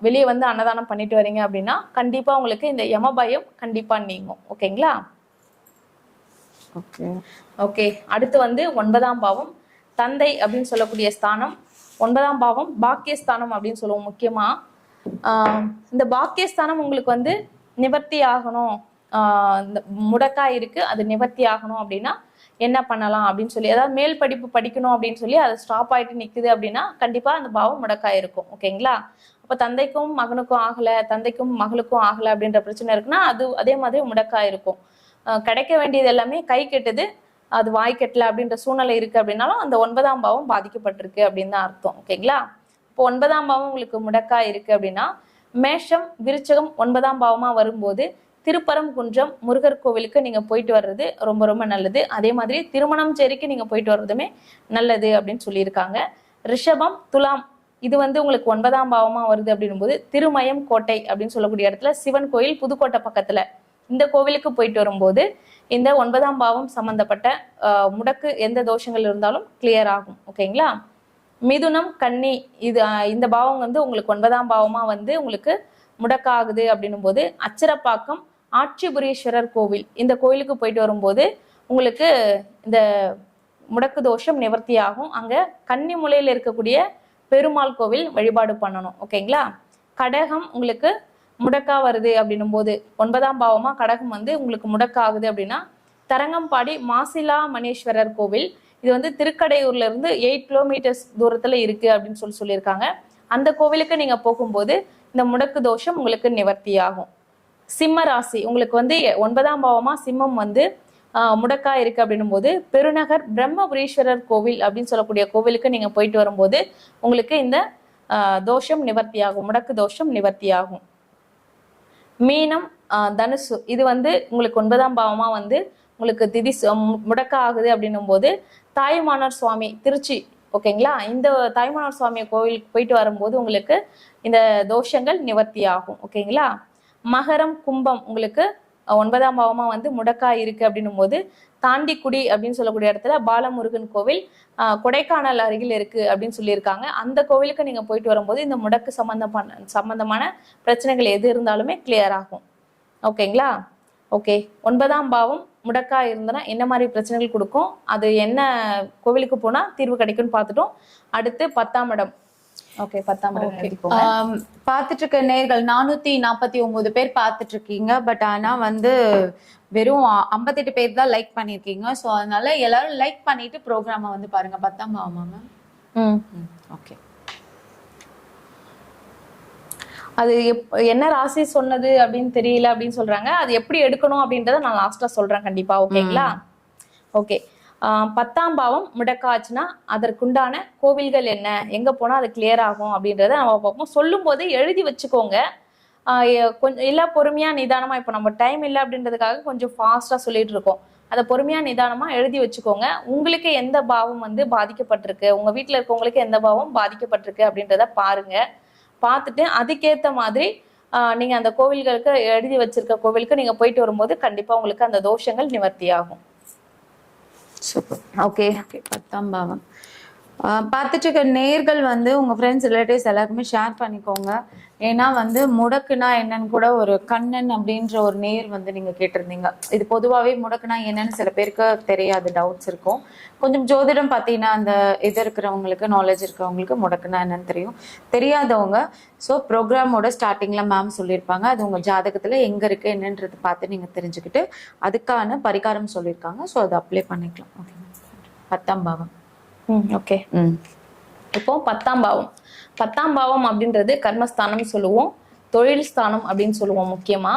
வெளியே வந்து அன்னதானம் பண்ணிட்டு வரீங்க அப்படின்னா கண்டிப்பா உங்களுக்கு இந்த யம பயம் கண்டிப்பா நீங்கும். ஓகேங்களா? Okay okay. அடுத்து வந்து 9ஆம் பாவம் தந்தை அப்படின்னு சொல்லக்கூடிய ஸ்தானம். 9ஆம் பாவம் பாக்கியஸ்தானம் அப்படின்னு சொல்லுவோம். முக்கியமா இந்த பாக்கியஸ்தானம் உங்களுக்கு வந்து நிவர்த்தி ஆகணும், இந்த முடக்கா இருக்கு அது நிவர்த்தி ஆகணும் அப்படின்னா என்ன பண்ணலாம் அப்படின்னு சொல்லி, அதாவது மேல் படிப்பு படிக்கணும் அப்படின்னு சொல்லி அது ஸ்டாப் ஆயிட்டு நிக்குது அப்படின்னா கண்டிப்பா அந்த பாவம் முடக்கா இருக்கும். ஓகேங்களா? அப்ப தந்தைக்கும் மகனுக்கும் ஆகல, தந்தைக்கும் மகளுக்கும் ஆகல அப்படின்ற பிரச்சனை இருக்குன்னா அது அதே மாதிரி முடக்கா இருக்கும். கிடைக்க வேண்டியது எல்லாமே கை கெட்டது, அது வாய் கெட்டல அப்படின்ற சூழ்நிலை இருக்கு அப்படின்னாலும் அந்த 9ஆம் பாவம் பாதிக்கப்பட்டிருக்கு அப்படின்னு தான் அர்த்தம். ஓகேங்களா? இப்போ 9ஆம் பாவம் உங்களுக்கு முடக்கா இருக்கு அப்படின்னா மேஷம் விருச்சகம் 9ஆம் பாவமா வரும்போது திருப்பரங்குன்றம் முருகர் கோவிலுக்கு நீங்க போயிட்டு வர்றது ரொம்ப ரொம்ப நல்லது. அதே மாதிரி திருமணம் சேரிக்கு நீங்க போயிட்டு வர்றதுமே நல்லது அப்படின்னு சொல்லியிருக்காங்க. ரிஷபம் துலாம் இது வந்து உங்களுக்கு 9ஆம் பாவமா வருது அப்படின்னும் போது திருமயம் கோட்டை அப்படின்னு சொல்லக்கூடிய இடத்துல சிவன் கோயில் புதுக்கோட்டை பக்கத்துல இந்த கோவிலுக்கு போயிட்டு வரும்போது இந்த 9ஆம் பாவம் சம்பந்தப்பட்ட முடக்கு எந்த தோஷங்கள் இருந்தாலும் கிளியர் ஆகும். ஓகேங்களா? மிதுனம் கன்னி இது இந்த பாவம் வந்து உங்களுக்கு 9ஆம் பாவமா வந்து உங்களுக்கு முடக்காகுது அப்படின்னும் போது அச்சிரப்பாக்கம் ஆட்சிபுரீஸ்வரர் கோவில் இந்த கோயிலுக்கு போயிட்டு வரும்போது உங்களுக்கு இந்த முடக்கு தோஷம் நிவர்த்தி ஆகும். அங்க கன்னிமுலையில இருக்கக்கூடிய பெருமாள் கோவில் வழிபாடு பண்ணணும். ஓகேங்களா? கடகம் உங்களுக்கு முடக்கா வருது அப்படின்னும் போது 9ஆம் பாவமா கடகம் வந்து உங்களுக்கு முடக்கா ஆகுது அப்படின்னா தரங்கம்பாடி மாசிலா மணீஸ்வரர் கோவில் இது வந்து திருக்கடையூர்ல இருந்து 8 கிலோமீட்டர்ஸ் தூரத்துல இருக்கு அப்படின்னு சொல்லியிருக்காங்க. அந்த கோவிலுக்கு நீங்க போகும்போது இந்த முடக்கு தோஷம் உங்களுக்கு நிவர்த்தி ஆகும். சிம்ம ராசி உங்களுக்கு வந்து 9ஆம் பாவமா சிம்மம் வந்து முடக்கா இருக்கு அப்படின்னும் போது பெருநகர் பிரம்மபுரீஸ்வரர் கோவில் அப்படின்னு சொல்லக்கூடிய கோவிலுக்கு நீங்க போயிட்டு வரும்போது உங்களுக்கு இந்த தோஷம் நிவர்த்தி ஆகும், முடக்கு தோஷம் நிவர்த்தி ஆகும். மீனம் தனுசு இது வந்து உங்களுக்கு 9ஆம் பாவமா வந்து உங்களுக்கு திதி முடக்க ஆகுது அப்படின்னும் போது தாயுமானார் சுவாமி திருச்சி, ஓகேங்களா, இந்த தாயுமானார் சுவாமி கோவிலுக்கு போயிட்டு வரும்போது உங்களுக்கு இந்த தோஷங்கள் நிவர்த்தி ஆகும். ஓகேங்களா? மகரம் கும்பம் உங்களுக்கு 9ஆம் பாவமா வந்து முடக்கா இருக்கு அப்படின்னும் போது தாண்டிக்குடி அப்படின்னு சொல்லக்கூடிய இடத்துல பாலமுருகன் கோவில் கொடைக்கானல் அருகில் இருக்கு அப்படின்னு சொல்லியிருக்காங்க. அந்த கோவிலுக்கு நீங்க போயிட்டு வரும்போது இந்த முடக்கு சம்பந்தமான பிரச்சனைகள் எது இருந்தாலுமே கிளியர் ஆகும். ஓகேங்களா? ஓகே. 9ஆம் பாவம் முடக்கா இருந்தனா என்ன மாதிரி பிரச்சனைகள் கொடுக்கும், அது என்ன கோவிலுக்கு போனா தீர்வு கிடைக்கும்னு பார்த்துட்டோம். அடுத்து 10ஆம் இடம். ஓகே, 10ஆம் இடம் பார்த்துட்டு இருக்க நேர்கள் 449 பேர் பார்த்துட்டு இருக்கீங்க. பட் ஆனா வந்து வெறும் 58 பேர் தான் லைக் பண்ணிருக்கீங்க. ஸோ அதனால எல்லாரும் லைக் பண்ணிட்டு ப்ரோக்ராம வந்து பாருங்க. 10ஆம் பாவமா மேம்? ஓகே. அது என்ன ராசி சொன்னது அப்படின்னு தெரியல அப்படின்னு சொல்றாங்க. அது எப்படி எடுக்கணும் அப்படின்றத நான் லாஸ்டா சொல்றேன் கண்டிப்பா. ஓகேங்களா? ஓகே. 10ஆம் பாவம் முடக்காச்சுன்னா அதற்குண்டான கோவில்கள் என்ன, எங்க போனா அது கிளியர் ஆகும் அப்படின்றத நம்ம பார்ப்போம். சொல்லும் போது எழுதி வச்சுக்கோங்க. கொஞ்சம் இல்ல பொறுமையா நிதானமா, இப்போ நம்ம டைம் இல்லை அப்படின்றதுக்காக கொஞ்சம் ஃபாஸ்டா சொல்லிட்டு இருக்கோம். அதை பொறுமையா நிதானமா எழுதி வச்சுக்கோங்க. உங்களுக்கு எந்த பாவம் வந்து பாதிக்கப்பட்டிருக்கு, உங்க வீட்டுல இருக்கவங்களுக்கு எந்த பாவம் பாதிக்கப்பட்டிருக்கு அப்படின்றத பாருங்க. பார்த்துட்டு அதுக்கேற்ற மாதிரி நீங்க அந்த கோவில்களுக்கு எழுதி வச்சிருக்க கோவிலுக்கு நீங்க போயிட்டு வரும்போது கண்டிப்பா உங்களுக்கு அந்த தோஷங்கள் நிவர்த்தி ஆகும். சூப்பர். ஓகே. 10ஆம் பாவம் பார்த்துட்டு இருக்க நேர்கள் வந்து உங்க ஃப்ரெண்ட்ஸ் ரிலேட்டிவ்ஸ் எல்லாருக்குமே ஷேர் பண்ணிக்கோங்க. ஏன்னா வந்து முடக்குனா என்னன்னு கூட ஒரு கண்ணன் அப்படின்ற ஒரு நேர் வந்து நீங்க கேட்டிருந்தீங்க. இது பொதுவாகவே முடக்குனா என்னன்னு சில பேருக்கு தெரியாது, டவுட்ஸ் இருக்கும். கொஞ்சம் ஜோதிடம் பார்த்தீங்கன்னா அந்த இது இருக்கிறவங்களுக்கு, நாலேஜ் இருக்கிறவங்களுக்கு முடக்குனா என்னன்னு தெரியும். தெரியாதவங்க ஸோ ப்ரோக்ராமோட ஸ்டார்டிங்ல மேம் சொல்லியிருப்பாங்க, அது உங்க ஜாதகத்துல எங்க இருக்கு என்னன்றது பார்த்து நீங்க தெரிஞ்சுக்கிட்டு அதுக்கான பரிகாரம் சொல்லியிருக்காங்க. ஸோ அதை அப்ளை பண்ணிக்கலாம். ஓகே. 10ஆம் பாவம். ஓகே. இப்போ 10ஆம் பாவம், 10ஆம் பாவம் அப்படின்றது கர்மஸ்தானம் சொல்லுவோம், தொழில் ஸ்தானம் அப்படின்னு சொல்லுவோம். முக்கியமா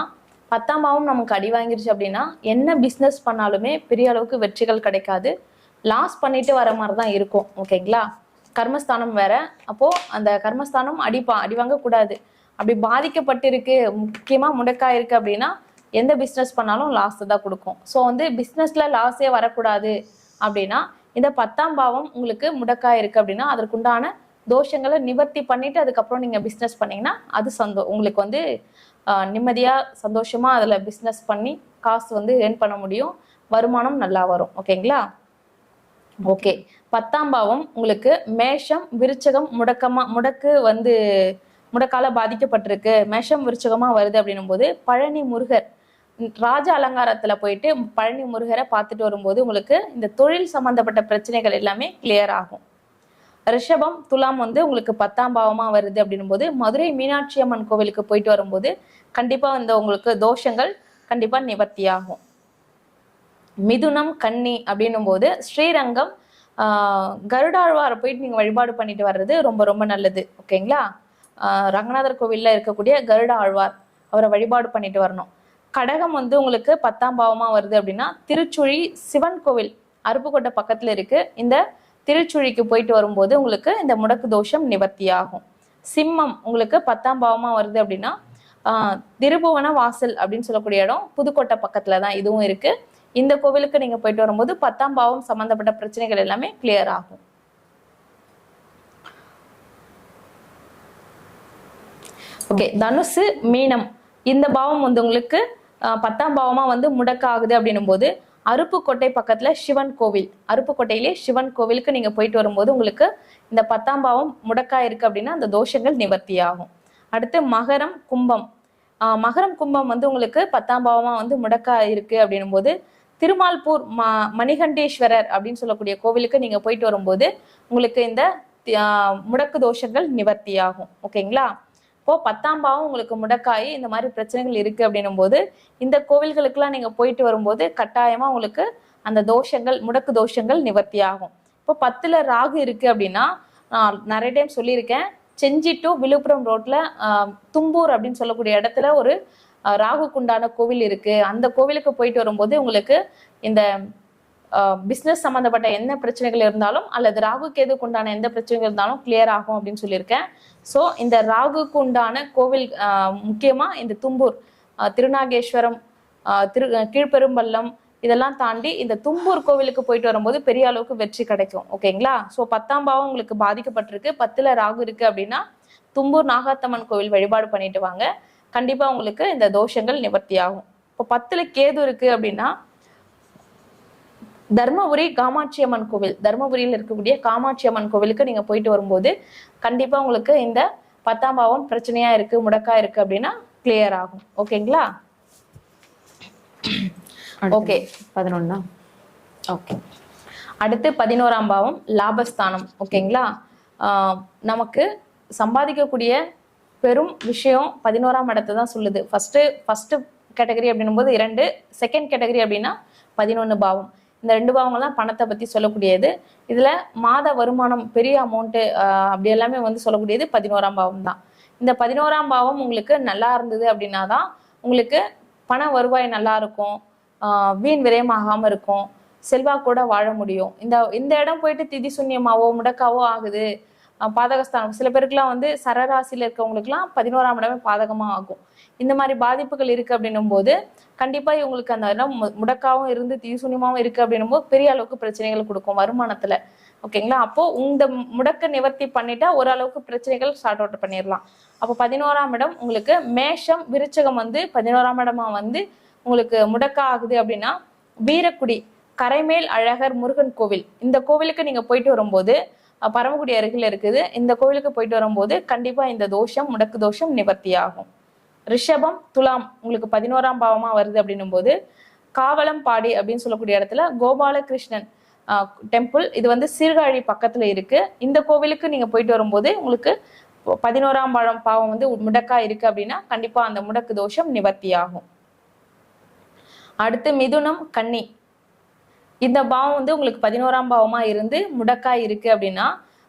10ஆம் பாவம் நமக்கு அடி வாங்கிருச்சு அப்படின்னா என்ன பிஸ்னஸ் பண்ணாலுமே பெரிய அளவுக்கு வெற்றிகள் கிடைக்காது, லாஸ் பண்ணிட்டு வர மாதிரி தான் இருக்கும். ஓகேங்களா? கர்மஸ்தானம் வேற. அப்போ அந்த கர்மஸ்தானம் அடி வாங்க கூடாது. அப்படி பாதிக்கப்பட்டிருக்கு, முக்கியமா முடக்கா இருக்கு அப்படின்னா எந்த பிஸ்னஸ் பண்ணாலும் லாஸ் தான் கொடுக்கும். ஸோ வந்து பிஸ்னஸ்ல லாஸே வரக்கூடாது அப்படின்னா இந்த 10ஆம் பாவம் உங்களுக்கு முடக்கா இருக்கு அப்படின்னா அதற்குண்டான தோஷங்களை நிவர்த்தி பண்ணிட்டு அதுக்கப்புறம் நீங்க பிஸ்னஸ் பண்ணீங்கன்னா அது உங்களுக்கு வந்து நிம்மதியா சந்தோஷமா அதுல பிஸ்னஸ் பண்ணி காசு வந்து ஏர்ன் பண்ண முடியும், வருமானம் நல்லா வரும். ஓகேங்களா? ஓகே. 10ஆம் பாவம் உங்களுக்கு மேஷம் விருச்சகம் முடக்கு வந்து முடக்கால பாதிக்கப்பட்டிருக்கு, மேஷம் விருச்சகமா வருது அப்படின்னும் போது பழனி முருகர் ராஜ அலங்காரத்துல போயிட்டு பழனி முருகரை பார்த்துட்டு வரும்போது உங்களுக்கு இந்த தொழில் சம்பந்தப்பட்ட பிரச்சனைகள் எல்லாமே கிளியர் ஆகும். ரிஷபம் துலாம் வந்து உங்களுக்கு 10ஆம் பாவமா வருது அப்படின்னும் போது மதுரை மீனாட்சி அம்மன் கோவிலுக்கு போயிட்டு வரும்போது கண்டிப்பா இந்த உங்களுக்கு தோஷங்கள் கண்டிப்பா நிவர்த்தி ஆகும். மிதுனம் கன்னி அப்படின்னும் போது ஸ்ரீரங்கம் கருடாழ்வாரை போயிட்டு நீங்க வழிபாடு பண்ணிட்டு வர்றது ரொம்ப ரொம்ப நல்லது. ஓகேங்களா? ரங்கநாதர் கோவில்ல இருக்கக்கூடிய கருட ஆழ்வார் அவரை வழிபாடு பண்ணிட்டு வரணும். கடகம் வந்து உங்களுக்கு 10ஆம் பாவமா வருது அப்படின்னா திருச்சுழி சிவன் கோவில் அருப்புக்கோட்டை பக்கத்துல இருக்கு. இந்த திருச்சுழிக்கு போயிட்டு வரும்போது உங்களுக்கு இந்த முடக்கு தோஷம் நிவர்த்தி ஆகும். சிம்மம் உங்களுக்கு 10ஆம் பாவமா வருது அப்படின்னா திருபுவன வாசல் அப்படின்னு சொல்லக்கூடிய இடம் புதுக்கோட்டை பக்கத்துல தான் இதுவும் இருக்கு. இந்த கோவிலுக்கு நீங்க போயிட்டு வரும்போது 10ஆம் பாவம் சம்பந்தப்பட்ட பிரச்சனைகள் எல்லாமே கிளியர் ஆகும். ஓகே, தனுசு மீனம் இந்த பாவம் வந்து உங்களுக்கு 10ஆம் பாவமா வந்து முடக்க ஆகுது அப்படின்னும் போது அருப்புக்கோட்டை பக்கத்துல சிவன் கோவில், அருப்புக்கோட்டையிலே சிவன் கோவிலுக்கு நீங்க போயிட்டு வரும்போது உங்களுக்கு இந்த 10ஆம் பாவம் முடக்கா இருக்கு அப்படின்னா அந்த தோஷங்கள் நிவர்த்தி ஆகும். அடுத்து மகரம் கும்பம். மகரம் கும்பம் வந்து உங்களுக்கு 10ஆம் பாவமா வந்து முடக்கா இருக்கு அப்படின்னும் போது திருமால்பூர் மணிகண்டேஸ்வரர் அப்படின்னு சொல்லக்கூடிய கோவிலுக்கு நீங்க போயிட்டு வரும்போது உங்களுக்கு இந்த முடக்கு தோஷங்கள் நிவர்த்தி ஆகும். ஓகேங்களா? இப்போ 10ஆம் பாவம் உங்களுக்கு முடக்காயி இந்த மாதிரி பிரச்சனைகள் இருக்கு அப்படின்னும் போது இந்த கோவில்களுக்கெல்லாம் நீங்க போயிட்டு வரும்போது கட்டாயமா உங்களுக்கு அந்த தோஷங்கள் முடக்கு தோஷங்கள் நிவர்த்தி ஆகும். இப்போ 10ல ராகு இருக்கு அப்படின்னா நிறைய டைம் சொல்லியிருக்கேன், செஞ்சி டு விழுப்புரம் ரோட்ல தும்பூர் அப்படின்னு சொல்லக்கூடிய இடத்துல ஒரு ராகுக்குண்டான கோவில் இருக்கு. அந்த கோவிலுக்கு போயிட்டு வரும்போது உங்களுக்கு இந்த பிஸ்னஸ் சம்மந்தப்பட்ட என்ன பிரச்சனைகள் இருந்தாலும் அல்லது ராகுக்கு எதுக்கு உண்டான எந்த பிரச்சனைகள் இருந்தாலும் கிளியர் ஆகும் அப்படின்னு சொல்லியிருக்கேன். ஸோ இந்த ராகுக்கு உண்டான கோவில் முக்கியமா இந்த தும்பூர் திருநாகேஸ்வரம் கீழ்பெரும்பள்ளம் இதெல்லாம் தாண்டி இந்த தும்பூர் கோவிலுக்கு போயிட்டு வரும்போது பெரிய அளவுக்கு வெற்றி கிடைக்கும். ஓகேங்களா? ஸோ 10ஆம் பாவம் உங்களுக்கு பாதிக்கப்பட்டிருக்கு, 10ல ராகு இருக்கு அப்படின்னா தும்பூர் நாகாத்தம்மன் கோவில் வழிபாடு பண்ணிட்டு வாங்க. கண்டிப்பா உங்களுக்கு இந்த தோஷங்கள் நிவர்த்தி ஆகும். இப்போ 10ல கேது இருக்கு அப்படின்னா தர்மபுரி காமாட்சி அம்மன் கோவில், தர்மபுரியில் இருக்கக்கூடிய காமாட்சி அம்மன் கோவிலுக்கு நீங்க போயிட்டு வரும்போது கண்டிப்பா உங்களுக்கு இந்த 10ஆம் பாவம் பிரச்சனையா இருக்கு முடக்கா இருக்கு அப்படின்னா கிளியர் ஆகும். ஓகேங்களா? ஓகே, 11. ஓகே, அடுத்து 11ஆம் பாவம் லாபஸ்தானம். ஓகேங்களா? நமக்கு சம்பாதிக்கக்கூடிய பெரும் விஷயம் 11ஆம் இடத்தை தான் சொல்லுது. ஃபர்ஸ்ட் கேட்டகரி அப்படின்னும் போது 2, செகண்ட் கேட்டகரி அப்படின்னா 11 பாவம். இந்த 2 பாவங்கள் தான் பணத்தை பத்தி சொல்லக்கூடியது. இதுல மாத வருமானம் பெரிய அமௌண்ட் அப்படி எல்லாமே வந்து சொல்லக்கூடியது 11ஆம் பாவம் தான். இந்த 11ஆம் பாவம் உங்களுக்கு நல்லா இருந்தது அப்படின்னா தான் உங்களுக்கு பண வருவாய் நல்லா இருக்கும், வீண் விரயமாகாம இருக்கும், செல்வாக்கூட வாழ முடியும். இந்த இடம் போயிட்டு திதி சுன்னியமாவோ முடக்காவோ ஆகுது, பாதகஸ்தானம் சில பேருக்குலாம் வந்து சரராசியில இருக்கவங்களுக்குலாம் 11ஆம் இடமே பாதகமா ஆகும். இந்த மாதிரி பாதிப்புகள் இருக்கு அப்படின்னும் போது கண்டிப்பா இவங்களுக்கு அந்த இடம் முடக்காவும் இருந்து தீசுனியமாவும் இருக்கு அப்படின்னும் போது பெரிய அளவுக்கு பிரச்சனைகள் கொடுக்கும் வருமானத்துல. ஓகேங்களா? அப்போ இந்த முடக்க நிவர்த்தி பண்ணிட்டா ஓரளவுக்கு பிரச்சனைகள் சார்ட் அவுட் பண்ணிடலாம். அப்போ 11ஆம் இடம் உங்களுக்கு மேஷம் விருச்சகம் வந்து 11ஆம் இடமா வந்து உங்களுக்கு முடக்க ஆகுது அப்படின்னா வீரக்குடி கரைமேல் அழகர் முருகன் கோவில், இந்த கோவிலுக்கு நீங்க போயிட்டு வரும்போது பரமக்குடி அருகில் இருக்குது. இந்த கோவிலுக்கு போயிட்டு வரும்போது கண்டிப்பா இந்த தோஷம் முடக்கு தோஷம் நிவர்த்தி ஆகும். ரிஷபம் துலாம் உங்களுக்கு 11ஆம் பாவமா வருது அப்படின்னும் போது காவலம்பாடி அப்படின்னு சொல்லக்கூடிய இடத்துல கோபாலகிருஷ்ணன் டெம்பிள், இது வந்து சீர்காழி பக்கத்துல இருக்கு. இந்த கோவிலுக்கு நீங்க போயிட்டு வரும்போது உங்களுக்கு 11ஆம் பாவம் வந்து முடக்கா இருக்கு அப்படின்னா கண்டிப்பா அந்த முடக்கு தோஷம் நிவர்த்தி ஆகும். அடுத்து மிதுனம் கன்னி, இந்த பாவம் வந்து உங்களுக்கு 11ஆம் பாவமா இருந்து முடக்கா இருக்கு அப்படின்னா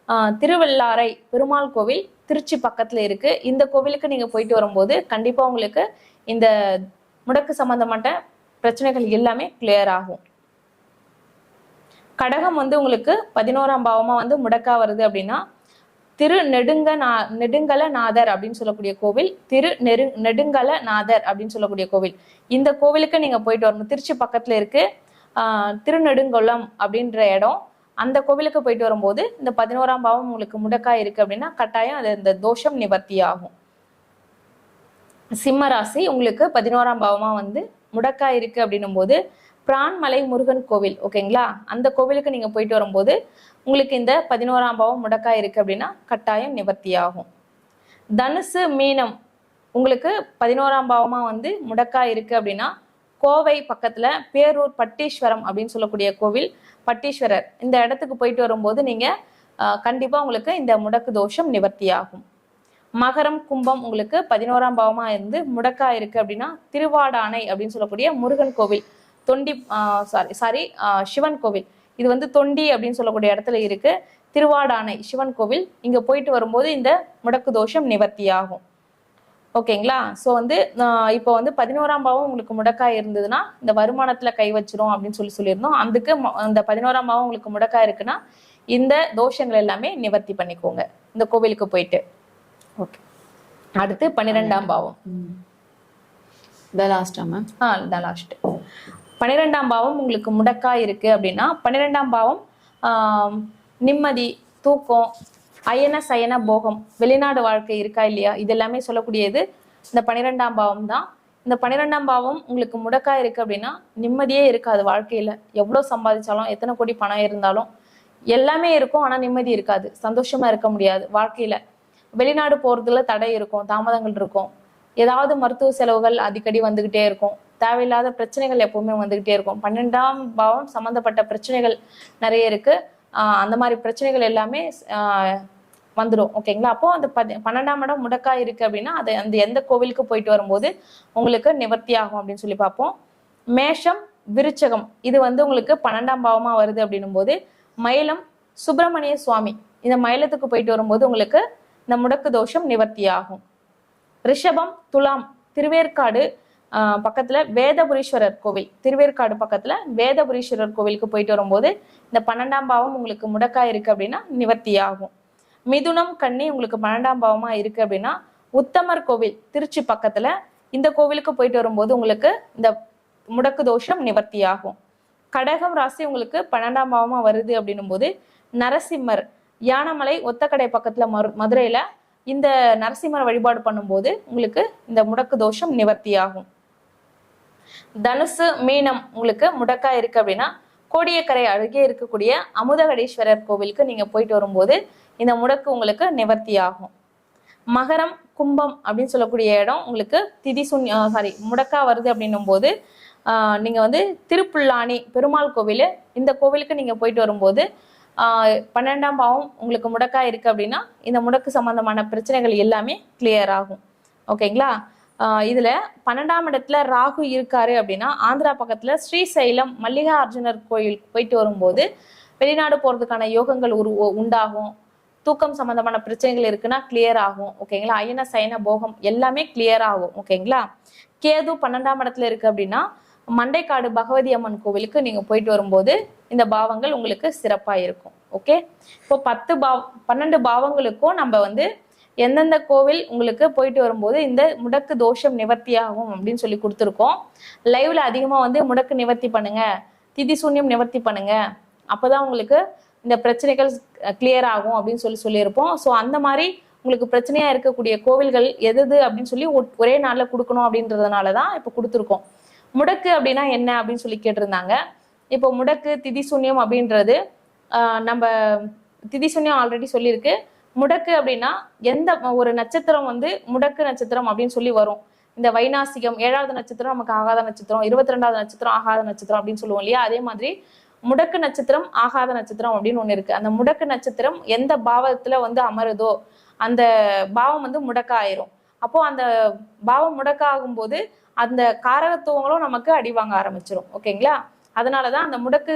திருவெள்ளாரை பெருமாள் கோவில் திருச்சி பக்கத்துல இருக்கு. இந்த கோவிலுக்கு நீங்க போயிட்டு வரும்போது கண்டிப்பா உங்களுக்கு இந்த முடக்கு சம்பந்தப்பட்ட பிரச்சனைகள் எல்லாமே கிளியர் ஆகும். கடகம் வந்து உங்களுக்கு 11ஆம் பாவமா வந்து முடக்கா வருது அப்படின்னா நெடுங்கலநாதர் அப்படின்னு சொல்லக்கூடிய கோவில், நெடுங்கலநாதர் அப்படின்னு சொல்லக்கூடிய கோவில், இந்த கோவிலுக்கு நீங்க போயிட்டு வரணும். திருச்சி பக்கத்துல இருக்கு திருநெடுங்குளம் அப்படின்ற இடம். அந்த கோவிலுக்கு போயிட்டு வரும்போது இந்த 11ஆம் பாவம் உங்களுக்கு முடக்கா இருக்கு அப்படின்னா கட்டாயம் அது இந்த தோஷம் நிவர்த்தி ஆகும். சிம்ம ராசி உங்களுக்கு 11ஆம் பாவமா வந்து முடக்கா இருக்கு அப்படின்னும் போது பிரான்மலை முருகன் கோவில், ஓகேங்களா? அந்த கோவிலுக்கு நீங்க போயிட்டு வரும்போது உங்களுக்கு இந்த 11ஆம் பாவம் முடக்கா இருக்கு அப்படின்னா கட்டாயம் நிவர்த்தி ஆகும். தனுசு மீனம் உங்களுக்கு 11ஆம் பாவமா வந்து முடக்கா இருக்கு அப்படின்னா கோவை பக்கத்துல பேரூர் பட்டீஸ்வரம் அப்படின்னு சொல்லக்கூடிய கோவில் பட்டீஸ்வரர் இந்த இடத்துக்கு போயிட்டு வரும்போது நீங்க கண்டிப்பா உங்களுக்கு இந்த முடக்கு தோஷம் நிவர்த்தி ஆகும். மகரம் கும்பம் உங்களுக்கு 11ஆம் பாவமா இருந்து முடக்கா இருக்கு அப்படின்னா திருவாடானை அப்படின்னு சொல்லக்கூடிய முருகன் கோவில் தொண்டி சிவன் கோவில் இது வந்து தொண்டி அப்படின்னு சொல்லக்கூடிய இடத்துல இருக்கு. திருவாடானை சிவன் கோவில் இங்க போயிட்டு வரும்போது இந்த முடக்கு தோஷம் நிவர்த்தி ஆகும். ஓகேங்களா? ஸோ வந்து இப்போ வந்து 11ஆம் பாவம் உங்களுக்கு முடக்கா இருந்ததுன்னா இந்த வருமானத்துல கை வச்சிரும் அப்படின்னு சொல்லியிருந்தோம். அதுக்கு இந்த 11ஆம் பாவம் உங்களுக்கு முடக்கா இருக்குன்னா இந்த தோஷங்கள் எல்லாமே நிவர்த்தி பண்ணிக்கோங்க இந்த கோவிலுக்கு போயிட்டு. ஓகே. அடுத்து 12ஆம் பாவம். லாஸ்ட் 12ஆம் பாவம் உங்களுக்கு முடக்கா இருக்கு அப்படின்னா 12ஆம் பாவம் நிம்மதி, தூக்கம், அயன சயன போகம், வெளிநாடு வாழ்க்கை இருக்கா இல்லையா இது எல்லாமே சொல்லக்கூடியது இந்த 12ஆம் பாவம் தான். இந்த 12ஆம் பாவம் உங்களுக்கு முடக்கா இருக்கு அப்படின்னா நிம்மதியே இருக்காது வாழ்க்கையில. எவ்வளவு சம்பாதிச்சாலும் எத்தனை கோடி பணம் இருந்தாலும் எல்லாமே இருக்கும், ஆனா நிம்மதி இருக்காது, சந்தோஷமா இருக்க முடியாது வாழ்க்கையில. வெளிநாடு போறதுல தடை இருக்கும், தாமதங்கள் இருக்கும், ஏதாவது மருத்துவ செலவுகள் அடிக்கடி வந்துகிட்டே இருக்கும், தேவையில்லாத பிரச்சனைகள் எப்பவுமே வந்துகிட்டே இருக்கும். 12ஆம் பாவம் சம்பந்தப்பட்ட பிரச்சனைகள் நிறைய இருக்கு. அந்த மாதிரி பிரச்சனைகள் எல்லாமே வந்துடும். ஓகேங்களா? அப்போ அந்த 12ஆம் இடம் முடக்கா இருக்கு அப்படின்னா அது அந்த எந்த கோவிலுக்கு போயிட்டு வரும்போது உங்களுக்கு நிவர்த்தி ஆகும் அப்படின்னு சொல்லி பார்ப்போம். மேஷம் விருச்சகம் இது வந்து உங்களுக்கு 12ஆம் பாவமா வருது அப்படின்னும் போது மயிலம் சுப்பிரமணிய சுவாமி இந்த மயிலத்துக்கு போயிட்டு வரும்போது உங்களுக்கு இந்த முடக்கு தோஷம் நிவர்த்தி ஆகும். ரிஷபம் துலாம் திருவேற்காடு பக்கத்துல வேதபுரீஸ்வரர் கோவில், திருவேற்காடு பக்கத்துல வேதபுரீஸ்வரர் கோவிலுக்கு போயிட்டு வரும்போது இந்த 12ஆம் பாவம் உங்களுக்கு முடக்கா இருக்கு அப்படின்னா நிவர்த்தி ஆகும். மிதுனம் கன்னி உங்களுக்கு 12ஆம் பாவமா இருக்கு அப்படின்னா உத்தமர் கோவில் திருச்சி பக்கத்துல இந்த கோவிலுக்கு போயிட்டு வரும்போது உங்களுக்கு இந்த முடக்கு தோஷம் நிவர்த்தி ஆகும். கடகம் ராசி உங்களுக்கு 12ஆம் பாவமா வருது அப்படின்னும் போது நரசிம்மர் யானமலை ஒத்தக்கடை பக்கத்துல மதுரையில இந்த நரசிம்மர் வழிபாடு பண்ணும்போது உங்களுக்கு இந்த முடக்கு தோஷம் நிவர்த்தி ஆகும். தனுசு மீனம் உங்களுக்கு முடக்கா இருக்கு அப்படின்னா கோடியக்கரை அருகே இருக்கக்கூடிய அமுதகடீஸ்வரர் கோவிலுக்கு நீங்க போயிட்டு வரும்போது இந்த முடக்கு உங்களுக்கு நிவர்த்தி ஆகும். மகரம் கும்பம் அப்படின்னு சொல்லக்கூடிய இடம் உங்களுக்கு முடக்கா வருது அப்படின்னும் போது நீங்க வந்து திருப்புல்லானி பெருமாள் கோவில் இந்த கோவிலுக்கு நீங்க போயிட்டு வரும்போது 12ஆம் பாவம் உங்களுக்கு முடக்கா இருக்கு அப்படின்னா இந்த முடக்கு சம்பந்தமான பிரச்சனைகள் எல்லாமே கிளியர் ஆகும். ஓகேங்களா? இதுல 12ஆம் இடத்துல ராகு இருக்காரு அப்படின்னா ஆந்திரா பக்கத்துல ஸ்ரீசைலம் மல்லிகா அர்ஜுனர் கோயில் போயிட்டு வரும்போது வெளிநாடு போறதுக்கான யோகங்கள் உண்டாகும். தூக்கம் சம்பந்தமான பிரச்சனைகள் இருக்குன்னா கிளியர் ஆகும். ஓகேங்களா? அயன சயன போகம் எல்லாமே கிளியர் ஆகும். ஓகேங்களா? கேது 12ஆம் இடத்துல இருக்கு அப்படின்னா மண்டைக்காடு பகவதி அம்மன் கோவிலுக்கு நீங்க போயிட்டு வரும்போது இந்த பாவங்கள் உங்களுக்கு சிறப்பா இருக்கும். ஓகே, இப்போ 12 பாவங்களுக்கும் நம்ம வந்து எந்தெந்த கோவில் உங்களுக்கு போயிட்டு வரும்போது இந்த முடக்கு தோஷம் நிவர்த்தி ஆகும் அப்படின்னு சொல்லி கொடுத்துருக்கோம். லைவ்ல அதிகமா வந்து முடக்கு நிவர்த்தி பண்ணுங்க, திதி சூன்யம் நிவர்த்தி பண்ணுங்க, அப்பதான் உங்களுக்கு இந்த பிரச்சனைகள் கிளியர் ஆகும் அப்படின்னு சொல்லியிருப்போம். ஸோ அந்த மாதிரி உங்களுக்கு பிரச்சனையா இருக்கக்கூடிய கோவில்கள் எது அப்படின்னு சொல்லி ஒரே நாள்ல கொடுக்கணும் அப்படின்றதுனாலதான் இப்போ கொடுத்துருக்கோம். முடக்கு அப்படின்னா என்ன அப்படின்னு சொல்லி கேட்டிருந்தாங்க. இப்போ முடக்கு திதி சூன்யம் அப்படின்றது நம்ம திதி சூன்யம் ஆல்ரெடி சொல்லியிருக்கு. முடக்கு அப்படின்னா எந்த ஒரு நட்சத்திரம் வந்து முடக்கு நட்சத்திரம் அப்படின்னு சொல்லி வரும். இந்த வைநாசிகம் 7வது நட்சத்திரம் நமக்கு ஆகாத நட்சத்திரம், 22வது நட்சத்திரம் ஆகாத நட்சத்திரம் அப்படின்னு சொல்லுவோம் இல்லையா? அதே மாதிரி முடக்கு நட்சத்திரம் ஆகாத நட்சத்திரம் அப்படின்னு ஒண்ணு இருக்கு. அந்த முடக்கு நட்சத்திரம் எந்த பாவத்துல வந்து அமருதோ அந்த பாவம் வந்து முடக்க ஆயிரும். அப்போ அந்த பாவம் முடக்க ஆகும்போது அந்த காரகத்துவங்களும் நமக்கு அடி வாங்க ஆரம்பிச்சிடும். ஓகேங்களா? அதனாலதான் அந்த முடக்கு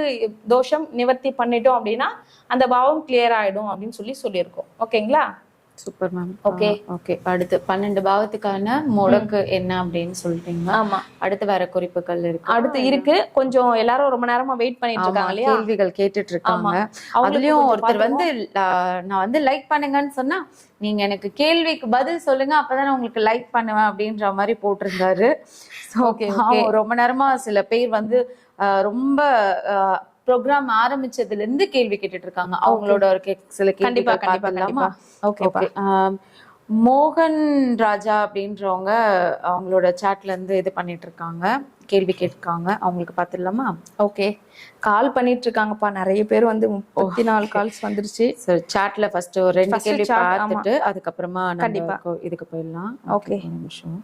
தோஷம் நிவர்த்தி பண்ணிட்டோம் அப்படின்னா அந்த பாவம் கிளியர் ஆயிடும் அப்படின்னு சொல்லியிருக்கோம். ஓகேங்களா? Super ma'am. Okay okay. அடுத்து 12 பாவத்துக்கான முடக்கு என்ன அப்படின்னு சொல்லிட்டீங்க. ஆமா, அடுத்து வேற குறிப்புகள் இருக்கு? அடுத்து இருக்கு. கொஞ்சம் எல்லாரும் ரொம்ப நேரமா வெயிட் பண்ணிட்டு இருக்காங்க இல்லையா? கேள்விகள் கேட்டுட்டு இருக்காங்க. அதுலயும் ஒருத்தர் வந்து நான் வந்து லைக் பண்ணுங்கன்னு சொன்னா நீங்க எனக்கு கேள்விக்கு பதில் சொல்லுங்க அப்பதான் உங்களுக்கு லைக் பண்ணுவேன் அப்படின்ற மாதிரி போட்டிருந்தாரு. ரொம்ப நேரமா சில பேர் வந்து ரொம்ப ப்ரோக்ராம் ஆரம்பிச்சதுல இருந்து கேள்வி கேட்டுட்டு இருக்காங்க. அவங்களோட ஒரு சில கண்டிப்பா மோகன் ராஜா அப்படின்றவங்க அவங்களோட சாட்ல இருந்து இது பண்ணிட்டு இருக்காங்க. கேள்வி கேட்காங்க, அவங்களுக்கு பார்த்துடலாமா? ஓகே, கால் பண்ணிட்டு இருக்காங்கப்பா நிறைய பேர் வந்து 34 கால்ஸ் வந்துருச்சு. சரி, சாட்ல ஃபர்ஸ்ட் ஒரு 2 First கேள்வி chat, பார்த்துட்டு அதுக்கப்புறமா கண்டிப்பா. நம்ம இதுக்கு போயிடலாம். ஓகே. ஒரு நிமிஷம்.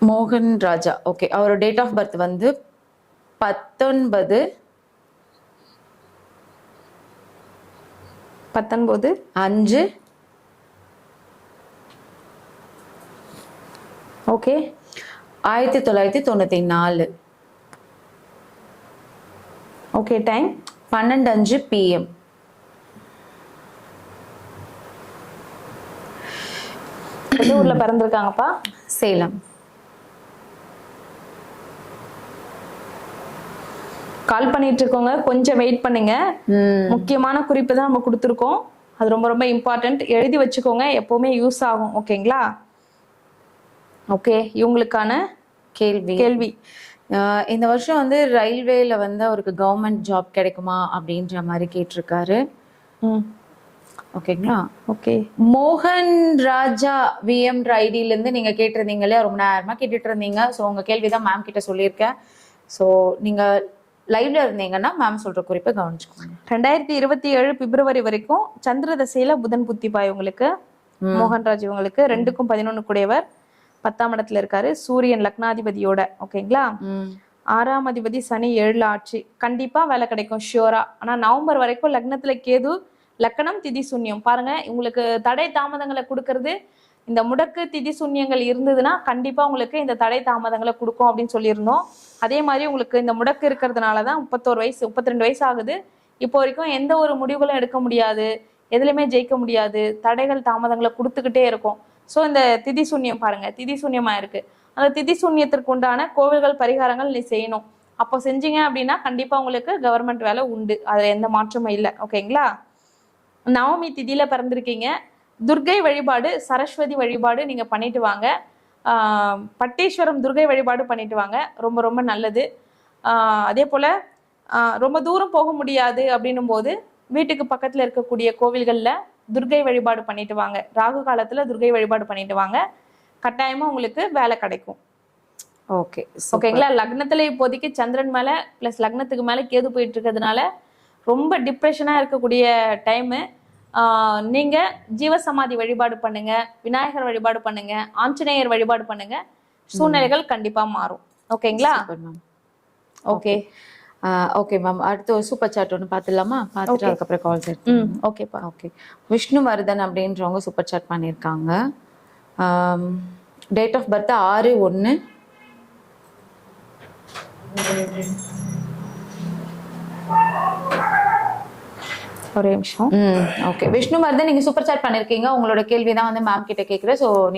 மோகன் ராஜா, ஓகே, அவர் டேட் ஆஃப் பர்த் வந்து 19/5 ஓகே 1994. Okay, time 12:05 PM. எந்த ஊர்ல பிறந்திருக்காங்கப்பா? சேலம். கால் பண்ணிட்டு இருக்கோங்க, கொஞ்சம் வெயிட் பண்ணுங்க. முக்கியமான குறிப்பு தான் நம்ம கொடுத்துருக்கோம், அது ரொம்ப ரொம்ப இம்பார்ட்டன்ட், எழுதி வச்சுக்கோங்க, எப்பவுமே யூஸ் ஆகும். ஓகேங்களா? ஓகே, இவங்களுக்கான கேள்வி இந்த வருஷம் வந்து ரயில்வேல வந்து அவருக்கு கவர்மெண்ட் ஜாப் கிடைக்குமா அப்படின்ற மாதிரி கேட்டிருக்காரு. ஓகேங்களா? ஓகே, மோகன் ராஜா விஎம் ஐடியில இருந்து நீங்க கேட்டிருந்தீங்களே, ரொம்ப நேரமா கேட்டுட்டு இருந்தீங்க. ஸோ உங்க கேள்விதான் மேம் கிட்ட சொல்லியிருக்கேன். ஸோ நீங்க லைவ்ல இருந்தீங்கன்னா மேம் சொல்ற குறிப்பை கவனிச்சுக்கோங்க. 2027 பிப்ரவரி வரைக்கும் சந்திர தசையில புதன் புத்திப்பா இவங்களுக்கு. மோகன்ராஜ் இவங்களுக்கு 2க்கும் 11 கூடியவர், 10ஆம் இடத்துல இருக்காரு, சூரியன் லக்னாதிபதியோட. ஓகேங்களா? 6ஆம் அதிபதி சனி 7ல ஆட்சி. கண்டிப்பா வேலை கிடைக்கும் ஷியோரா. ஆனா நவம்பர் வரைக்கும் லக்னத்துல கேது, லக்கணம் திதி சூன்யம். பாருங்க, உங்களுக்கு தடை தாமதங்களை கொடுக்கறது இந்த முடக்கு திதி சூன்யங்கள் இருந்ததுன்னா கண்டிப்பா உங்களுக்கு இந்த தடை தாமதங்களை கொடுக்கும் அப்படின்னு சொல்லியிருந்தோம். அதே மாதிரி உங்களுக்கு இந்த முடக்கு இருக்கிறதுனாலதான் 31 வயசு 32 வயசு ஆகுது, இப்போ வரைக்கும் எந்த ஒரு முடிவுகளும் எடுக்க முடியாது, எதுலையுமே ஜெயிக்க முடியாது, தடைகள் தாமதங்களை கொடுத்துக்கிட்டே இருக்கும். ஸோ இந்த திதி சூன்யம் பாருங்க, திதி சூன்யமா இருக்கு. அந்த திதி சூன்யத்திற்கு உண்டான கோவில்கள் பரிகாரங்கள் நீ செய்யணும். அப்போ செஞ்சீங்க அப்படின்னா கண்டிப்பா உங்களுக்கு கவர்மெண்ட் வேலை உண்டு, அதுல எந்த மாற்றமும் இல்லை. ஓகேங்களா? நவமி திதியில பிறந்திருக்கீங்க, துர்கை வழிபாடு, சரஸ்வதி வழிபாடு நீங்க பண்ணிட்டு வாங்க. பட்டீஸ்வரம் துர்கை வழிபாடு பண்ணிட்டு வாங்க, ரொம்ப ரொம்ப நல்லது. அதே போல ரொம்ப தூரம் போக முடியாது அப்படின்னும் போது வீட்டுக்கு பக்கத்துல இருக்கக்கூடிய கோவில்கள்ல துர்கை வழிபாடு பண்ணிட்டு வாங்க. ராகு காலத்துல துர்கை வழிபாடு பண்ணிட்டு வாங்க, கட்டாயமா உங்களுக்கு வேலை கிடைக்கும். ஓகே, ஓகேங்களா? லக்னத்துல இப்போதைக்கு சந்திரன் மேல பிளஸ் லக்னத்துக்கு மேல கேது போயிட்டு இருக்கிறதுனால ரொம்ப டிப்ரெஷனா இருக்கக்கூடிய டைமு. நீங்க ஜீவசமாதி வழிபாடு பண்ணுங்க, விநாயகர் வழிபாடு பண்ணுங்க, ஆஞ்சநேயர் வழிபாடு பண்ணுங்க, சூழ்நிலைகள் கண்டிப்பா மாறும். ஓகேங்களா? ஓகே ஓகே மேம், அடுத்து ஒரு சூப்பர் சாட் ஒன்று பார்த்துடலாமா? பார்த்துட்டு அதுக்கப்புறம் கால் செட். ஓகேப்பா. ஓகே, விஷ்ணுவர்தன் அப்படின்றவங்க சூப்பர் சாட் பண்ணியிருக்காங்க. Date of birth 6/1. ஒரே நிமிஷம். ஓகே, விஷ்ணுவர்தன் நீங்க சூப்பர் சாட் பண்ணிருக்கீங்க. உங்களோட கேள்வி தான் வந்து மேம் கிட்ட கேட்குறேன். ஸோ நீங்க